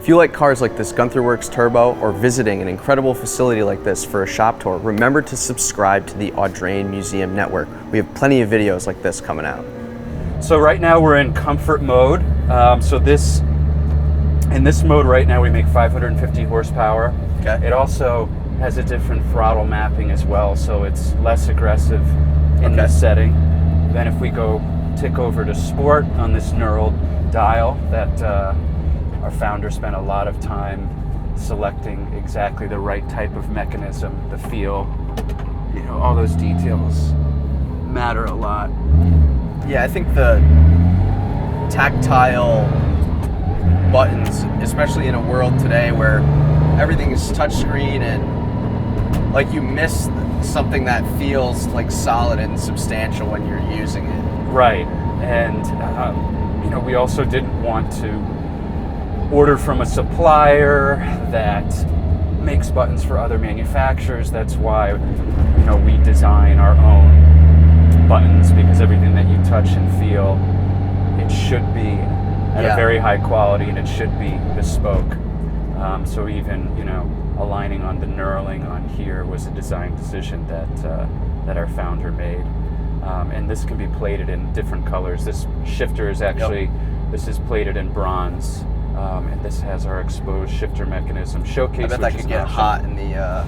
If you like cars like this Gunther Werks Turbo or visiting an incredible facility like this for a shop tour, remember to subscribe to the Audrain Museum Network. We have plenty of videos like this coming out. So right now we're in comfort mode. In this mode right now we make 550 horsepower. Okay. It also has a different throttle mapping as well, so it's less aggressive in this setting. Then if we go tick over to sport on this knurled dial that our founder spent a lot of time selecting exactly the right type of mechanism, the feel, all those details matter a lot. Yeah, I think the tactile buttons, especially in a world today where everything is touchscreen and like you miss something that feels like solid and substantial when you're using it. Right, and we also didn't want to order from a supplier that makes buttons for other manufacturers. That's why we design our own buttons, because everything that you touch and feel, it should be at a very high quality and it should be bespoke. So even aligning on the knurling on here was a design decision that our founder made. And this can be plated in different colors. This shifter is actually, this is plated in bronze. And this has our exposed shifter mechanism showcase. I bet that could get hot in the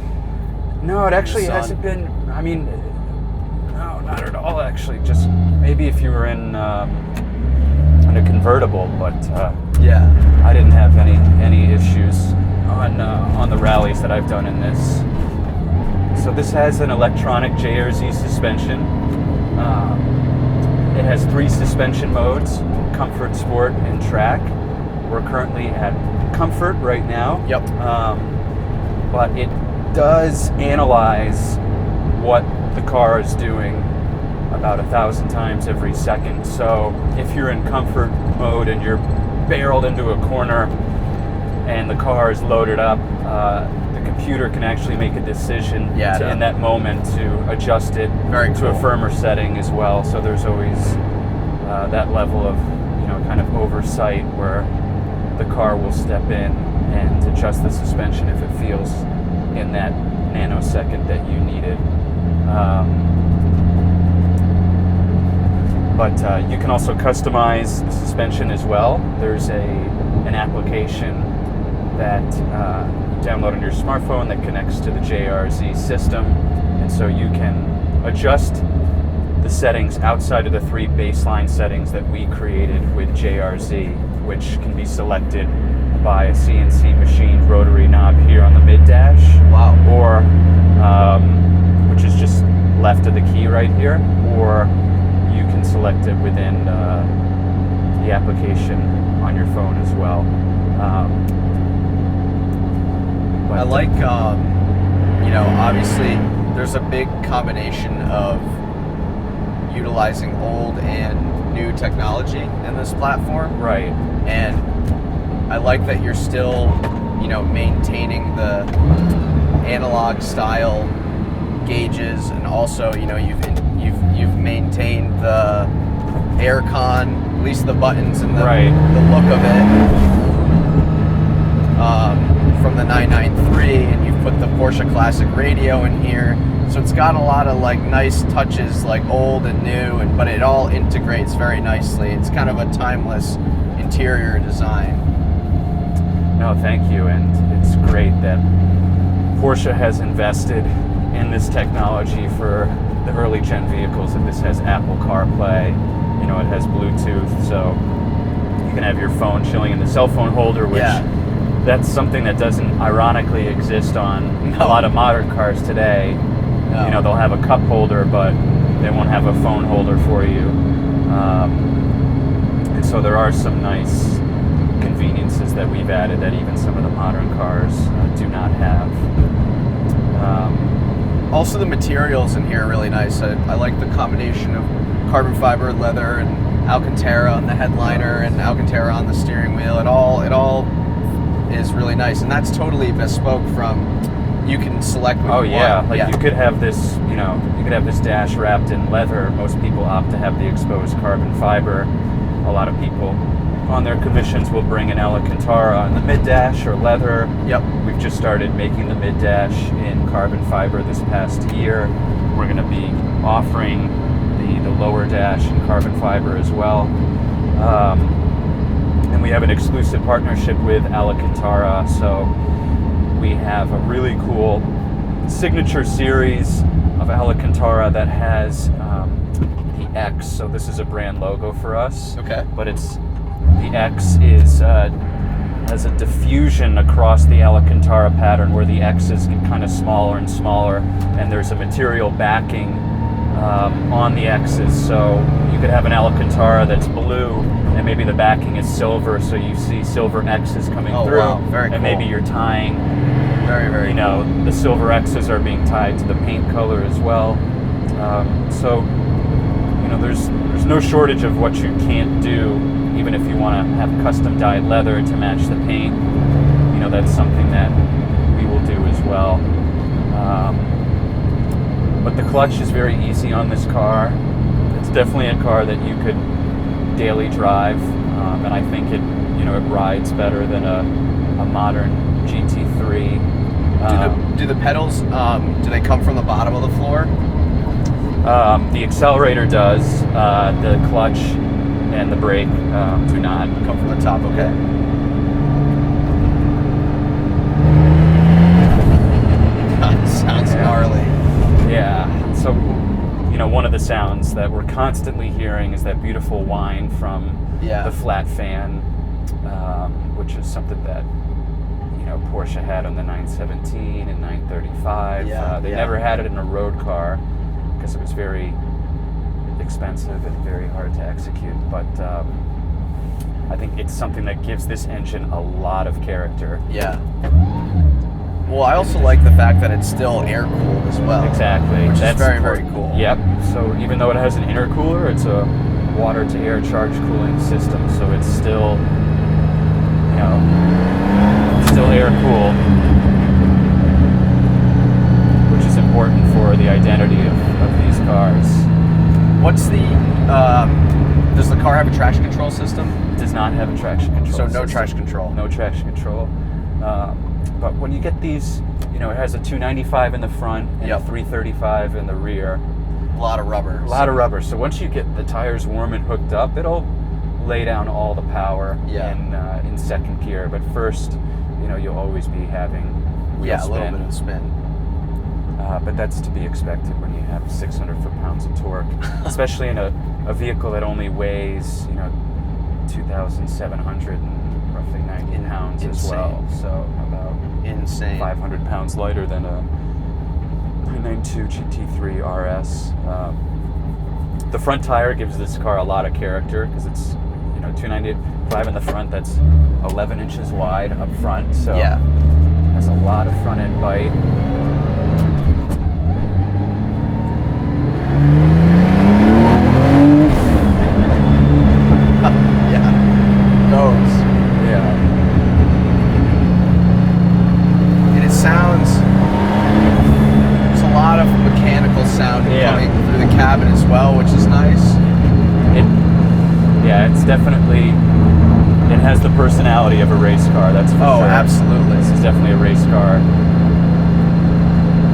no, it actually hasn't been. No, not at all. Actually, just maybe if you were in a convertible, but I didn't have any issues on the rallies that I've done in this. So this has an electronic JRZ suspension. It has 3 suspension modes: comfort, sport, and track. We're currently at comfort right now. But it does analyze what the car is doing about 1,000 times every second. So if you're in comfort mode and you're barreled into a corner and the car is loaded up, the computer can actually make a decision in that moment to adjust it to a firmer setting as well. So there's always that level of kind of oversight where the car will step in and adjust the suspension if it feels in that nanosecond that you need it. But you can also customize the suspension as well. There's an application that you download on your smartphone that connects to the JRZ system, and so you can adjust the settings outside of the 3 baseline settings that we created with JRZ, which can be selected by a CNC machined rotary knob here on the mid dash. Wow. Or which is just left of the key right here, or you can select it within the application on your phone as well. I like, obviously there's a big combination of utilizing old and new technology in this platform. Right. And I like that you're still, maintaining the analog style gauges, and also, you've maintained the aircon, at least the buttons and the look of it. From the 993, and you've put the Porsche Classic radio in here, so it's got a lot of nice touches, like old and new, but it all integrates very nicely. It's kind of a timeless interior design. No, thank you, and it's great that Porsche has invested in this technology for the early gen vehicles. That this has Apple CarPlay, it has Bluetooth, so you can have your phone chilling in the cell phone holder, which that's something that doesn't ironically exist on a lot of modern cars today. They'll have a cup holder, but they won't have a phone holder for you. And so there are some nice conveniences that we've added that even some of the modern cars do not have. Also, the materials in here are really nice. I like the combination of carbon fiber, leather, and Alcantara on the headliner and Alcantara on the steering wheel. It all is really nice, and that's totally bespoke from. You can select what you want. You could have this, you could have this dash wrapped in leather. Most people opt to have the exposed carbon fiber. A lot of people on their commissions will bring an Alcantara on the mid-dash or leather. Yep. We've just started making the mid-dash in carbon fiber this past year. We're going to be offering the lower dash in carbon fiber as well. And we have an exclusive partnership with Alcantara, so we have a really cool signature series of Alcantara that has the X. So this is a brand logo for us. Okay. But the X is has a diffusion across the Alcantara pattern where the X's get kind of smaller and smaller, and there's a material backing on the X's. So you could have an Alcantara that's blue, and maybe the backing is silver, so you see silver X's coming through. Wow. Very cool. And maybe you're tying, very, very you know, the silver X's are being tied to the paint color as well. So, you know, there's no shortage of what you can't do, even if you want to have custom dyed leather to match the paint. You know, that's something that we will do as well. But the clutch is very easy on this car. It's definitely a car that you could daily drive, and I think it rides better than a modern GT3. Do the pedals, do they come from the bottom of the floor? The accelerator does. The clutch and the brake do not Come from the top, okay. Sounds gnarly. Yeah. So, you know, one of the sounds that we're constantly hearing is that beautiful whine from the flat fan, which is something that, you know, Porsche had on the 917 and 935. They never had it in a road car because it was very expensive and very hard to execute. But I think it's something that gives this engine a lot of character. Yeah. Well, I also like the fact that it's still air-cooled as well. Exactly. Which is very, very cool. Yep. So even though it has an intercooler, it's a water-to-air charge cooling system. So it's still, you know, still air-cooled, which is important for the identity of these cars. What's the, does the car have a traction control system? It does not have a traction control So no system. traction control. No traction control. But when you get these, you know, it has a 295 in the front and a 335 in the rear. A lot of rubber. A lot of rubber. So once you get the tires warm and hooked up, it'll lay down all the power in second gear. But first, you know, you'll always be having wheel spin. A little bit of spin. But that's to be expected when you have 600 foot-pounds of torque, especially in a vehicle that only weighs, you know, 2,700 and roughly 90 pounds as well. So about 500 pounds lighter than a 992 GT3 RS. The front tire gives this car a lot of character because it's, you know, 295 in the front. That's 11 inches wide up front. So has a lot of front end bite. And it sounds, there's a lot of mechanical sound coming through the cabin as well, which is nice. It's definitely, it has the personality of a race car, that's for sure. Oh, absolutely. This is definitely a race car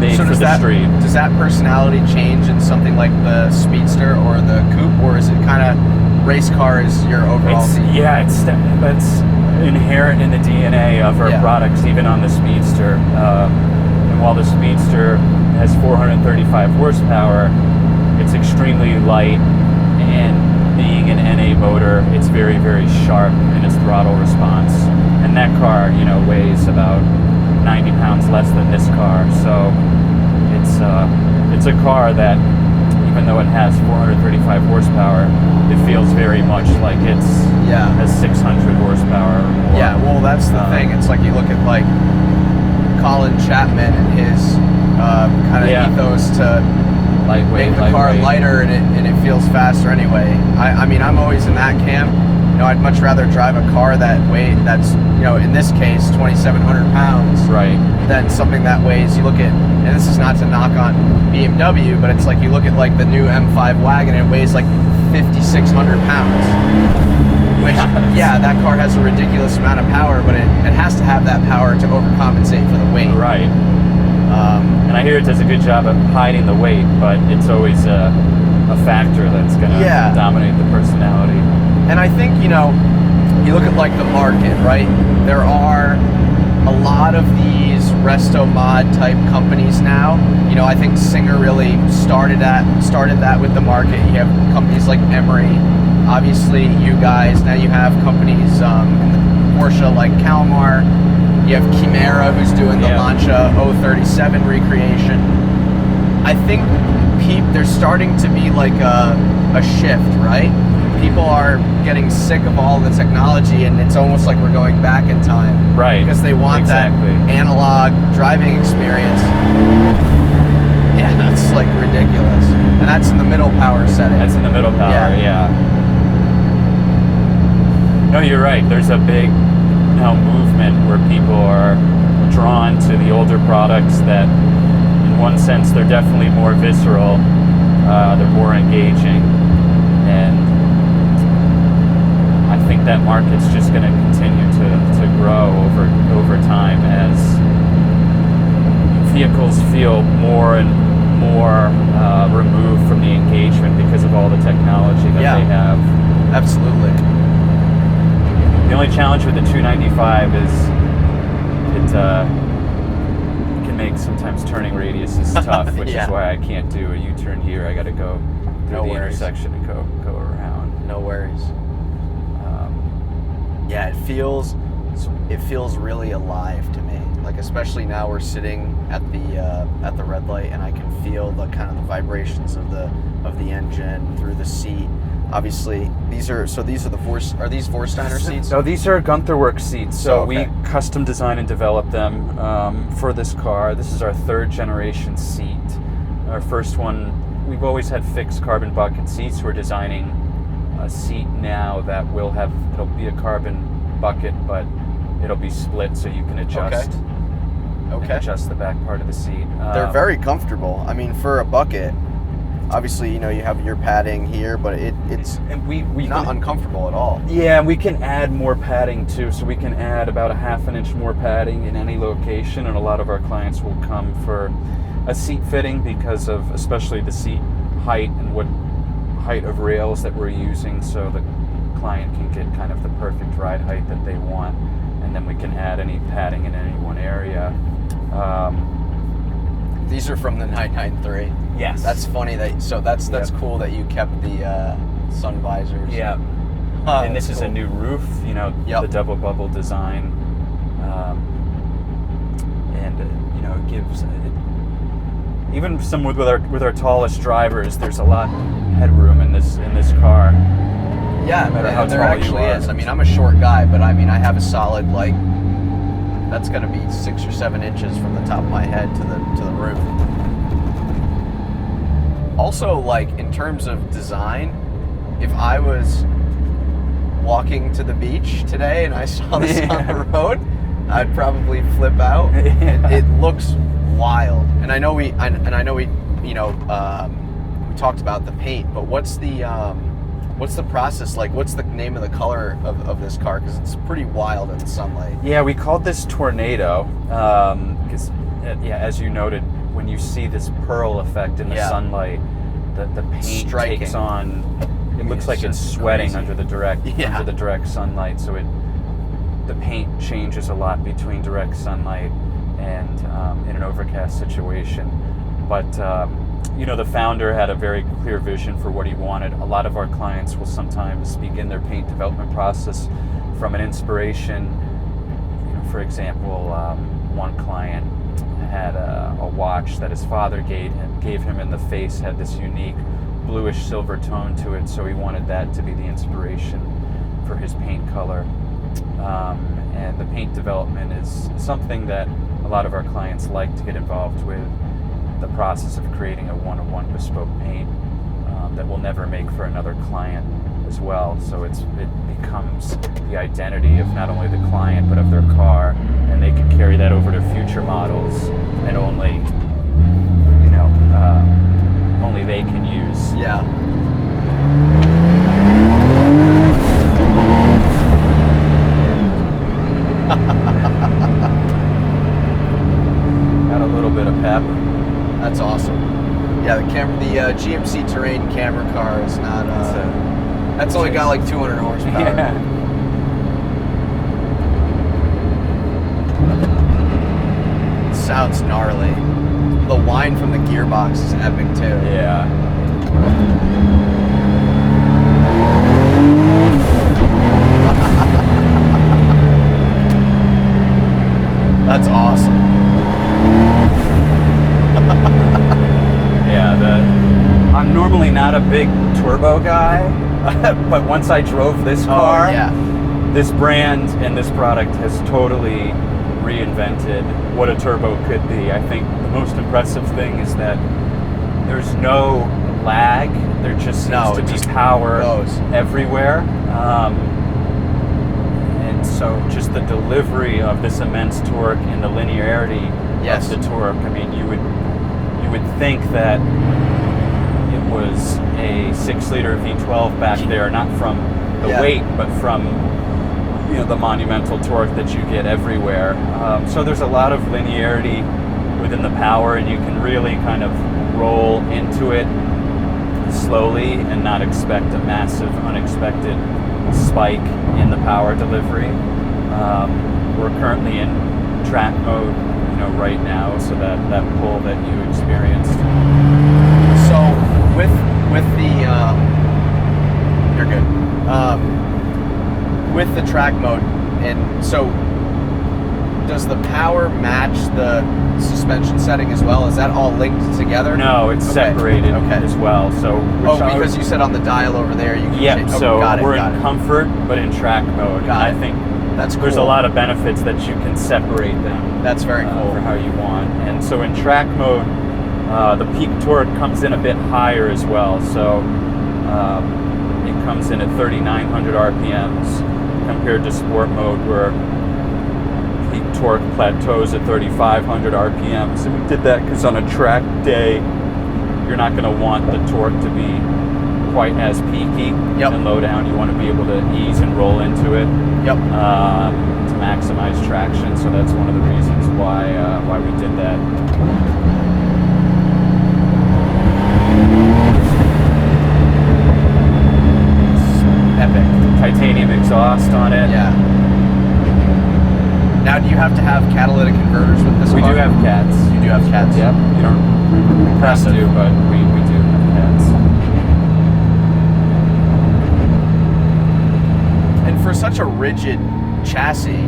made for the street. Does that personality change in something like the Speedster or the Coupe, or is it kind of race car is your overall theme? That's inherent in the DNA of our products, even on the Speedster. And while the Speedster has 435 horsepower, it's extremely light, and being an NA motor, it's very, very sharp in its throttle response. And that car, you know, weighs about 90 pounds less than this car. So it's a car that, even though it has 435 horsepower, it feels very much like it has 600 horsepower or more. Yeah, well, that's the thing. It's like you look at like Colin Chapman and his kind of ethos to make the car lighter and it feels faster anyway. I mean, I'm always in that camp. You know, I'd much rather drive a car that's, you know, in this case, 2,700 pounds. Right. Than something that weighs, you look at, and this is not to knock on BMW, but it's like you look at like the new M5 wagon and it weighs like 5,600 pounds. Which, yeah, that car has a ridiculous amount of power, but it has to have that power to overcompensate for the weight. Right. And I hear it does a good job of hiding the weight, but it's always a factor that's going to dominate the personality. And I think, you look at like the market, right? There are a lot of these resto mod type companies now. I think Singer really started that with the market. You have companies like Emery, obviously you guys. Now you have companies in Porsche like Kalmar. You have Chimera, who's doing the Lancia 037 recreation. I think there's starting to be like a shift, right? People are getting sick of all the technology, and it's almost like we're going back in time. Right. Because they want that analog driving experience. Yeah, that's like ridiculous. And that's in the middle power setting. That's in the middle power, yeah. No, you're right. There's a big now movement where people are drawn to the older products that, in one sense, they're definitely more visceral, they're more engaging, and I think that market's just going to continue to grow over time as vehicles feel more and more removed from the engagement because of all the technology that they have. Absolutely. The only challenge with the 295 is it can make sometimes turning radiuses tough, which is why I can't do a U-turn here. I got to go through the intersection and go around. No worries. Yeah, it feels really alive to me. Like, especially now we're sitting at the red light, and I can feel the kind of the vibrations of the engine through the seat. Obviously, these are the Vorsteiner seats? No, these are Gunther Werks seats. So we custom design and develop them for this car. This is our third generation seat. Our first one, we've always had fixed carbon bucket seats. We're designing a seat now that it'll be a carbon bucket, but it'll be split so you can adjust. Adjust the back part of the seat. They're very comfortable. I mean, for a bucket, obviously, you have your padding here, but it's not uncomfortable at all. Yeah, and we can add more padding too. So we can add about a half an inch more padding in any location, and a lot of our clients will come for a seat fitting because of especially the seat height and what height of rails that we're using, so the client can get kind of the perfect ride height that they want, and then we can add any padding in any one area. These are from the 993. Yes. That's funny that's cool that you kept the sun visors. Yeah. And this is a new roof, the double bubble design, and it gives even with our tallest drivers, there's a lot of headroom in this car. Yeah, no matter how there tall actually you are. is. I mean, I'm a short guy, but I mean, I have a solid that's going to be 6 or 7 inches from the top of my head to the roof. Also, in terms of design, if I was walking to the beach today and I saw this on the road, I'd probably flip out. It looks wild, and I know we talked about the paint, but what's the process like? What's the name of the color of this car? Because it's pretty wild in the sunlight. Yeah, we called this Tornado because, as you noted, when you see this pearl effect in the sunlight, the paint takes on. It looks like it's sweating under the direct sunlight. So the paint changes a lot between direct sunlight and in an overcast situation. But the founder had a very clear vision for what he wanted. A lot of our clients will sometimes begin their paint development process from an inspiration. For example, one client had a watch that his father gave him in the face, had this unique bluish silver tone to it, so he wanted that to be the inspiration for his paint color. And the paint development is something that a lot of our clients like to get involved with, the process of creating a one-of-one bespoke paint that we'll never make for another client as well. So it becomes the identity of not only the client but of their car, and they can carry that over to future models and only they can use. Yeah. camera, the GMC Terrain camera car is not. That's only got like 200 horsepower. Yeah. Sounds gnarly. The whine from the gearbox is epic too. Yeah. That's awesome. Yeah, I'm normally not a big turbo guy, but once I drove this car, this brand and this product has totally reinvented what a turbo could be. I think the most impressive thing is that there's no lag. There just seems to be power everywhere. And so just the delivery of this immense torque and the linearity of the torque, I mean, you would think that it was a 6-liter V12 back there, not from the weight, but from the monumental torque that you get everywhere. So there's a lot of linearity within the power, and you can really kind of roll into it slowly and not expect a massive, unexpected spike in the power delivery. We're currently in track mode, right now, so that pull that you experienced. So with the you're good. With the track mode, and so does the power match the suspension setting as well? Is that all linked together? No, it's separated as well. So because you said on the dial over there you can change. So we're in comfort but in track mode. I think that's cool. There's a lot of benefits that you can separate them. That's very cool for how you want. And so in track mode, the peak torque comes in a bit higher as well. So it comes in at 3,900 RPMs compared to sport mode, where peak torque plateaus at 3,500 RPMs. And we did that because on a track day, you're not going to want the torque to be quite as peaky and low down. You want to be able to ease and roll into it to maximize traction. So that's one of the reasons why we did that. Epic. Titanium exhaust on it. Yeah. Now, do you have to have catalytic converters with this car? We do have cats. You do have cats? Yep. You don't have to, but we do have cats. And for such a rigid chassis,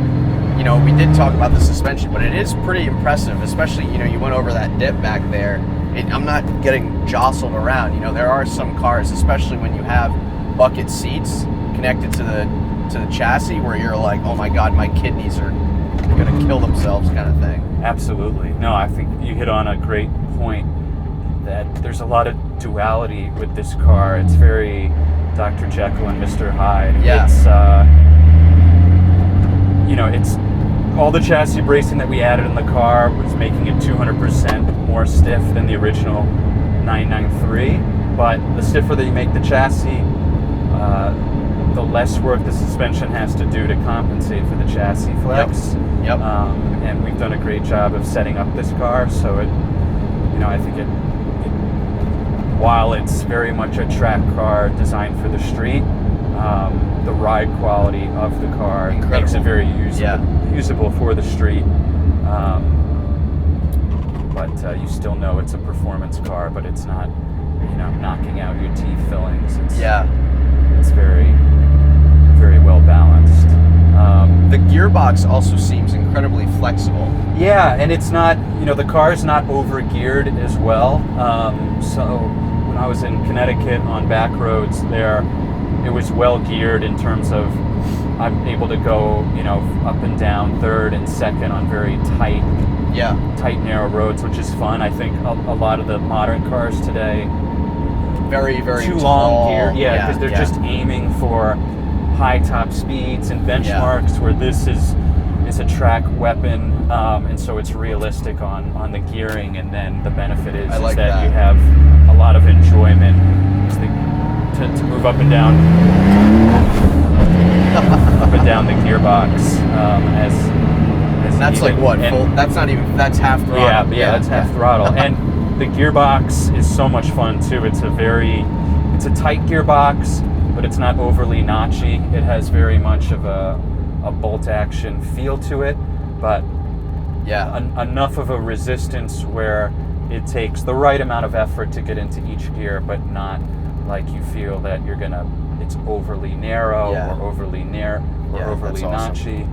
we did talk about the suspension, but it is pretty impressive, especially, you went over that dip back there. I'm not getting jostled around. There are some cars, especially when you have bucket seats connected to the chassis, where you're like, oh my God, my kidneys are going to kill themselves kind of thing. Absolutely. No, I think you hit on a great point, that there's a lot of duality with this car. It's very Dr. Jekyll and Mr. Hyde. Yeah. It's all the chassis bracing that we added in the car was making it 200% more stiff than the original 993. But the stiffer that you make the chassis, the less work the suspension has to do to compensate for the chassis flex. Yep. And we've done a great job of setting up this car, so I think it while it's very much a track car designed for the street, the ride quality of the car makes it very usable for the street. But you still know it's a performance car, but it's not, knocking out your teeth fillings. It's very, very well balanced. The gearbox also seems incredibly flexible. Yeah, and it's not, the car's not over-geared as well. So when I was in Connecticut on back roads there, it was well geared in terms of I'm able to go, up and down third and second on very tight, narrow roads, which is fun. I think a lot of the modern cars today, very, very too tall. long geared, because they're just aiming for high top speeds and benchmarks, where this is a track weapon, and so it's realistic on the gearing, and then the benefit is that you have a lot of enjoyment to move up and down the gearbox as that's needed. Like what? Full, that's not even. That's half throttle. Yeah, that's half throttle. And The gearbox is so much fun too. It's a tight gearbox, but it's not overly notchy. It has very much of a bolt action feel to it, but enough of a resistance where it takes the right amount of effort to get into each gear, but not like you feel that it's overly narrow or overly overly notchy.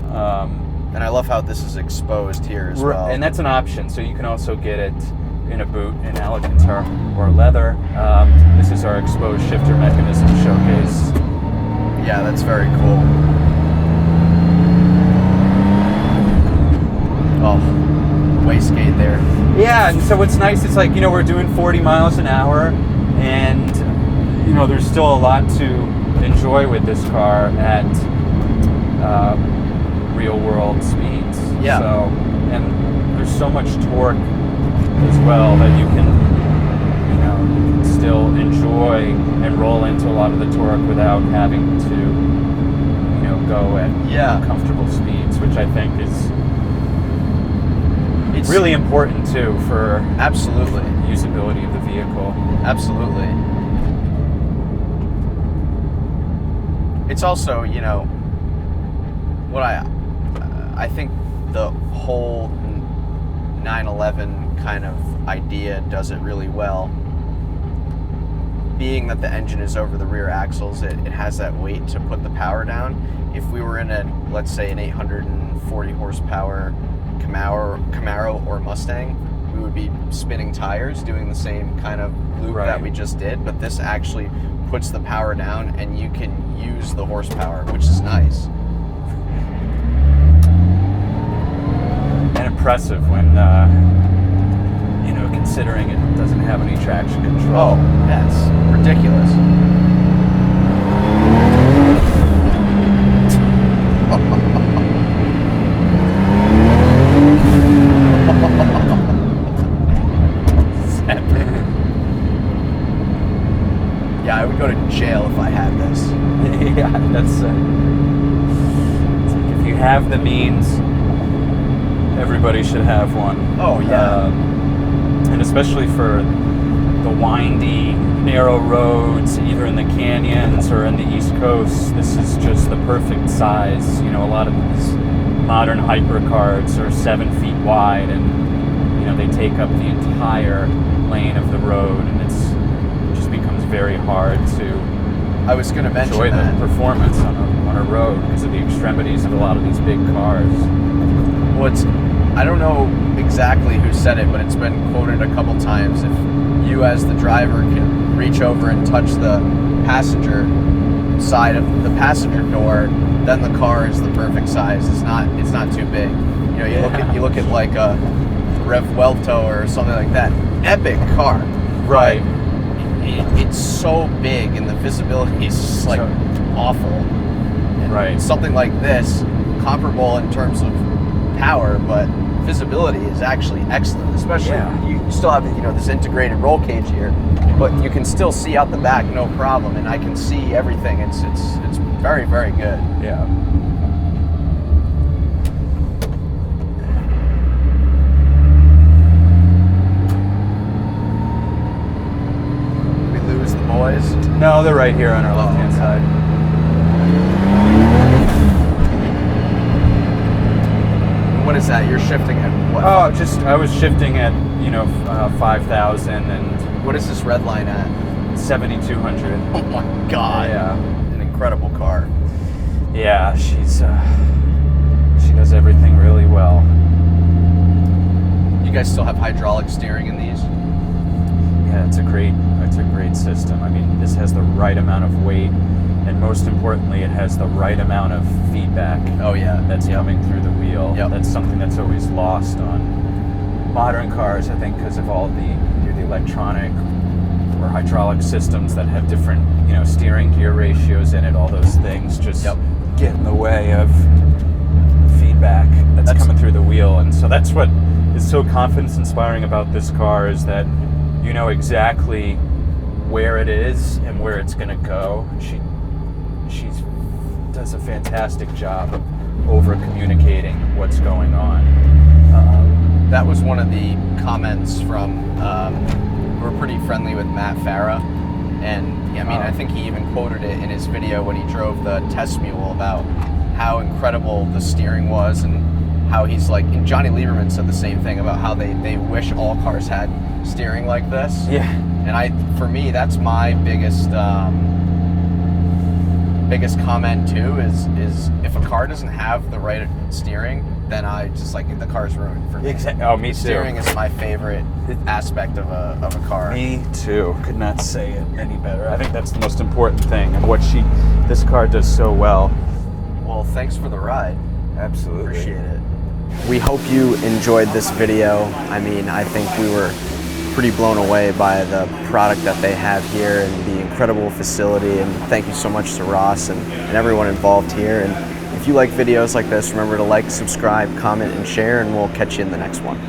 And I love how this is exposed here as well. And that's an option, so you can also get it in a boot in Alcantara or leather. This is our exposed shifter mechanism showcase. Yeah, that's very cool. Oh, wastegate there. Yeah, and so what's nice, it's like, we're doing 40 miles an hour, and, there's still a lot to enjoy with this car at real world speeds. Yeah. So, and there's so much torque as well that you can still enjoy and roll into a lot of the torque without having to, go at comfortable speeds, which I think is really important too for absolutely usability of the vehicle. Absolutely. It's also, what I think the whole 911 kind of idea does it really well. Being that the engine is over the rear axles, it has that weight to put the power down. If we were in let's say an 840 horsepower Camaro or Mustang, we would be spinning tires doing the same kind of loop that we just did, but this actually puts the power down and you can use the horsepower, which is nice. And impressive when, considering it doesn't have any traction control. Oh, that's ridiculous. Yeah, I would go to jail if I had this. Yeah, that's it's like if you have the means, everybody should have one. Oh, yeah. And especially for the windy, narrow roads, either in the canyons or in the East Coast, this is just the perfect size. A lot of these modern hypercars are 7 feet wide, and they take up the entire lane of the road, and it just becomes very hard to enjoy the performance on a road because of the extremities of a lot of these big cars. I don't know exactly who said it, but it's been quoted a couple times. If you as the driver can reach over and touch the passenger side of the passenger door, then the car is the perfect size. It's not too big. You look at like a Rev Welto or something like that. Epic car. Right. It's so big and the visibility is just like awful. And right. Something like this, comparable in terms of power, but visibility is actually excellent. Especially you still have this integrated roll cage here, but you can still see out the back no problem, and I can see everything. It's very, very good. Yeah. We lose the boys? No, they're right here on our left-hand side. What is that? You're shifting at what? Oh, I was shifting at 5,000 and. What is this red line at? 7,200. Oh my God! Yeah, an incredible car. Yeah, she does everything really well. You guys still have hydraulic steering in these? Yeah, it's a great system. I mean, this has the right amount of weight, and most importantly, it has the right amount of feedback. Oh yeah, that's coming through the wheel. Yep. That's something that's always lost on modern cars, I think, because of all the electronic or hydraulic systems that have different, steering gear ratios in it. All those things just get in the way of feedback that's coming through the wheel. And so that's what is so confidence inspiring about this car, is that you know exactly where it is and where it's going to go. She does a fantastic job of over communicating what's going on. that was one of the comments from, we're pretty friendly with Matt Farah, and I mean, I think he even quoted it in his video when he drove the test mule about how incredible the steering was, and how he's like, and Johnny Lieberman said the same thing about how they wish all cars had steering like this. Yeah. And for me, that's my biggest comment too, is if a car doesn't have the right steering, then I just like, the car's ruined for me. Exactly. Oh, me too. Steering is my favorite aspect of a car. Me too. Could not say it any better. I think that's the most important thing, and what this car does so well. Well, thanks for the ride. Absolutely. Appreciate it. We hope you enjoyed this video. I mean, I think we were pretty blown away by the product that they have here and the incredible facility, and thank you so much to Ross and everyone involved here. And if you like videos like this, remember to like, subscribe, comment, and share, and we'll catch you in the next one.